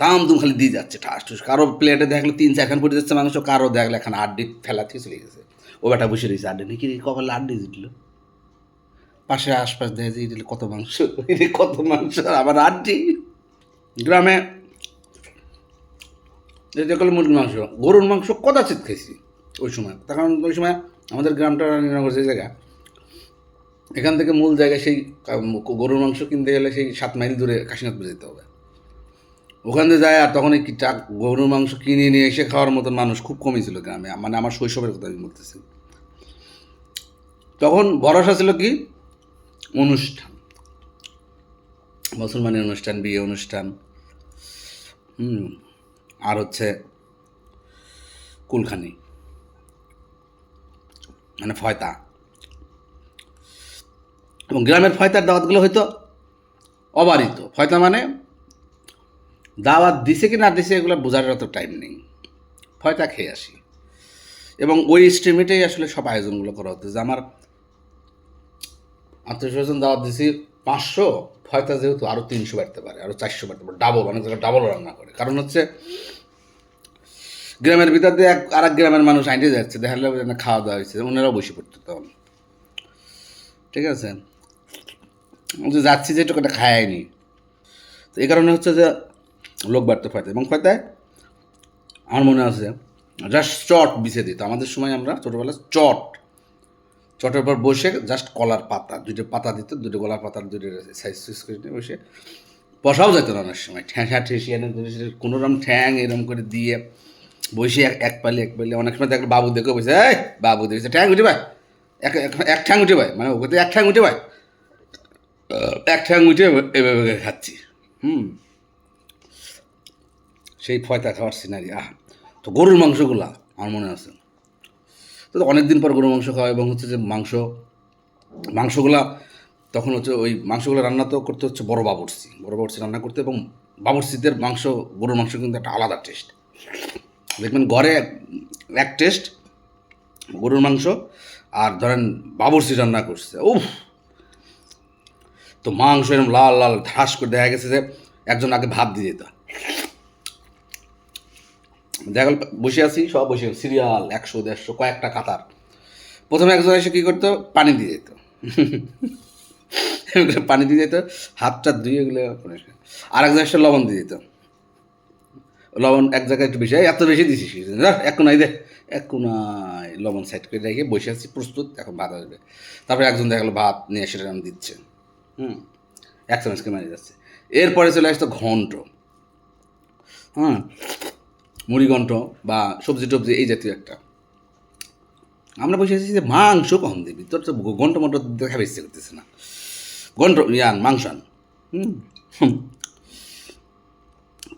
তাম তুম খালি দিয়ে যাচ্ছে ঠাস ঠুস, কারো প্লেটে দেখলো 3-4 পড়ে যাচ্ছে মাংস, কারো দেখলো এখন আড্ডি ফেলা থেকে চলে গেছে। ও বেটা বসে রয়েছে আড্ডি নাকি কপালে আড্ডি জিতলো। পাশে আশপাশ দেখে যে এটা কত মাংস, এটা কত মাংস, আবার আড্ডি। গ্রামে এটা করলে মুরগির মাংস, গরুর মাংস কদাচিৎ খেয়েছি ওই সময়। তখন ওই সময় আমাদের গ্রামটা রানীনগর যে জায়গা, এখান থেকে মূল জায়গায় সেই গরুর মাংস কিনতে গেলে সেই 7 মাইল দূরে কাশীনাথপুর যেতে হবে। ওখানে যায়, আর তখন এই গরুর মাংস কিনে নিয়ে এসে খাওয়ার মতন মানুষ খুব কমই ছিল গ্রামে, মানে আমার শৈশবের কথা আমি বলতেছি। তখন ভরসা ছিল কি অনুষ্ঠান, মুসলমানের অনুষ্ঠান, বিয়ে অনুষ্ঠান, আর হচ্ছে কুলখানি মানে ফয়তা। এবং গ্রামের ফয়তার দাওয়াতগুলো হয়তো অবারিত। ফয়তা মানে দাওয়াত দিছে কি না দিছে এগুলো বোঝার অত টাইম নেই, ফয়তা খেয়ে আসি। এবং ওই স্ট্রিমেটেই আসলে সব আয়োজনগুলো করা হতো, যে আমার আত্মীয় স্বজন দাওয়াত দিছি 500, ফয়তা যেহেতু আরও 300 বাড়তে পারে, আরও 400 বাড়তে পারে, ডাবল, অনেক জায়গায় ডাবল রান্না করে। কারণ হচ্ছে গ্রামের ভিতর দিয়ে আর এক গ্রামের মানুষ আইটে যাচ্ছে, দেখা গেলো খাওয়া দাওয়া হয়েছে, ওনারাও বসে পড়তো তখন। ঠিক আছে, যে যাচ্ছি যেটুকু একটা খায়নি, তো এই কারণে হচ্ছে যে লোক বাড়তে ফয়তা। এবং ফয়তায় আমার মনে আছে জাস্ট চট বিছে দিত আমাদের সময়, আমরা ছোটোবেলায় চটের উপর বসে জাস্ট কলার পাতা, 2টো পাতা দিত, 2টো কলার পাতার 2টো সাইজ সুইজ করে নিয়ে বসে বসাও যেত না অনেক সময়, ঠ্যাঁসা ঠেসি এনে কোনো রকম ঠ্যাং এরম করে দিয়ে বসে এক পালি অনেক সময় দেখলে বাবু দেখে বসে, এই বাবু দেখেছে ঠ্যাং উঠে ভাই, এক ঠ্যাং উঠে ভাই, মানে ওকে এক ঠ্যাং উঠে ভাই, এক ঠ্যাং উঠে এভাবে খাচ্ছি। সেই ফয়তা খাওয়ার সিনারি, তো গরুর মাংসগুলা আমার মনে আছে। তো অনেক দিন পর গরুর মাংস খাওয়া, এবং হচ্ছে যে মাংসগুলা তখন হচ্ছে ওই মাংসগুলো রান্না তো করতে হচ্ছে বড় বাবুর্চি রান্না করতে, এবং বাবুর্চিদের মাংস, গরুর মাংস কিন্তু একটা আলাদা টেস্ট। দেখবেন ঘরে এক টেস্ট গরুর মাংস, আর ধরেন বাবুর্চি রান্না করছে, উফ, তো মাংস এরকম লাল লাল ধাস করে দেখা গেছে যে একজন আগে ভাত দিয়ে যেত, দেখা গেল বসে আছি সব বসে সিরিয়াল 100-150 কয়েকটা কাতার। প্রথমে একজন এসে কী করতো, পানি দিয়ে যেত, পানি দিয়ে যেত, হাতটা ধুয়ে এগুলো, আর একজন এসে লবণ দিয়ে যেত, লবণ এক জায়গায় একটু বেশি, এত বেশি দিছিস এক কোনায় দে, এক কোনায় লবণ সাইড করে রেখে বসে আছি প্রস্তুত, এখন ভাত আসবে। তারপরে একজন দেখা গেলো ভাত নিয়ে সেটা আমি দিচ্ছে, এক চামচকে মারি যাচ্ছে। এরপরে চলে আসতো ঘন্ট, মুড়ি ঘন্ট বা সবজি টবজি এই জাতীয় একটা। আমরা বসে আছি যে মাংস কম দিবি, তোর তো ঘন্ট মন্ট দেখাবে ইচ্ছে করতেছে না, ঘন্ট মাংস আন।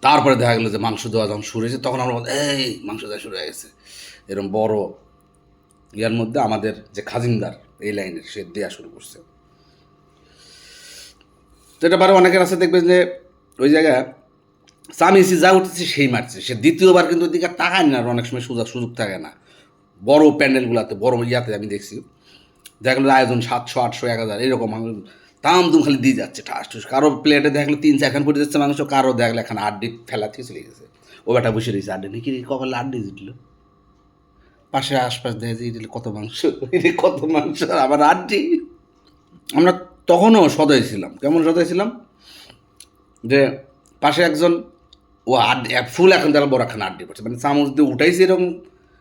তারপরে দেখা গেলো যে মাংস দেওয়া যখন শুরু হয়েছে, তখন আমরা এই মাংস দেওয়া শুরু হয়ে গেছে, এরকম বড় ইয়ার মধ্যে আমাদের যে খাজিনদার এই লাইনের, সে দেওয়া শুরু করছে। তো এটা বারে অনেকের আছে দেখবে যে ওই জায়গায় চামিয়েছি যা উঠেছে সেই মারছে, সে দ্বিতীয়বার কিন্তু ওদিকে তাকায় না, আর অনেক সময় সুযোগ থাকে না। বড় প্যান্ডেলগুলোতে, বড় ইয়াতে আমি দেখছি, দেখা গেলো আয়োজন 700, 800, 1000 এরকম তাম তুম খালি দিয়ে যাচ্ছে ঠাস ঠুস, কারো প্লেটে দেখলো 3-4 পড়ে যাচ্ছে মাংস, কারো দেখলো এখন আড্ডি ফেলা থেকে চলে গেছে। ও বেটা বসে রয়েছে আড্ডি নাকি কপালে আড্ডি জিতলো। পাশে আশপাশ দেখে যে এটা কত মাংস, এটা কত মাংস, আবার আড্ডি। আমরা তখনও সদয় ছিলাম, কেমন সদয় ছিলাম যে পাশে একজন ও আড্ডি ফুল, এখন তারা বড় এখন আড্ডি পড়ছে, মানে চামচ দিয়ে উঠাইছে এরকম,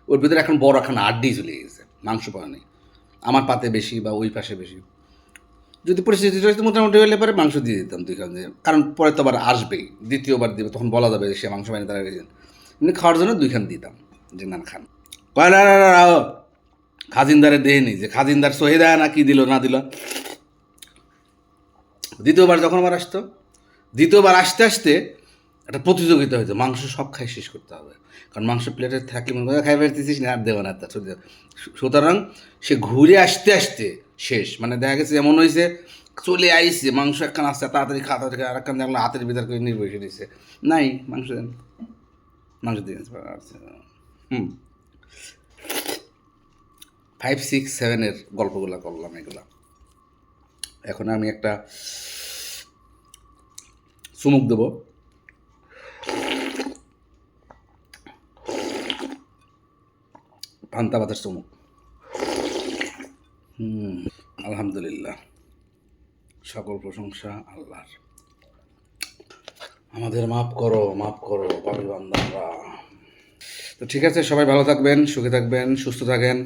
ওর ভিতরে এখন বড় এখন আড্ডি চলে গেছে, মাংস পাওয়া নেই, আমার পাতে বেশি বা ওই পাশে বেশি। যদি পরিস্থিতি মোটামুটি হলে পরে মাংস দিয়ে দিতাম দুইখান দিয়ে, কারণ পরে তো আবার আসবেই, দ্বিতীয়বার দিবে, তখন বলা যাবে সে মাংস পায়নি, তারা গেছেন এমনি খাওয়ার জন্য 2খান দিতাম, যে না খান। কয় না খাজিনদারে দেয়নি, যে খাজিনদার সহি দেয় না কি দিল না দিল। দ্বিতীয়বার যখন আবার আসতো, দ্বিতীয়বার আসতে আসতে একটা প্রতিযোগিতা হয়েছে, মাংস সব খাই শেষ করতে হবে, কারণ মাংস প্লেটে থাকলে মনে হয় খাই ফেলতেছিস না, আর দেবো না তার। সুতরাং সে ঘুরে আসতে আসতে শেষ, মানে দেখা গেছে এমন হয়েছে চলে আইসে মাংস একখান আসছে, তাড়াতাড়ি খাওয়া থেকে আর একখান দেখলো হাতের ভিতর করে নিয়ে বসে দিচ্ছে, নাই মাংস দেন, মাংস দিয়ে 5, 6, 7 গল্পগুলো করলাম এগুলা। এখন আমি একটা চুমুক দেবো। পান্তা ভাতের চুমুক। আলহামদুলিল্লাহ, সকল প্রশংসা আল্লাহর। আমাদের মাফ করো পাপী বান্দারা। তো ঠিক আছে, সবাই ভালো থাকবেন, সুখে থাকবেন, সুস্থ থাকেন,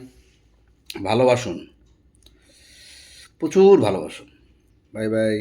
ভালোবাসুন, প্রচুর ভালোবাসুন। Bye bye.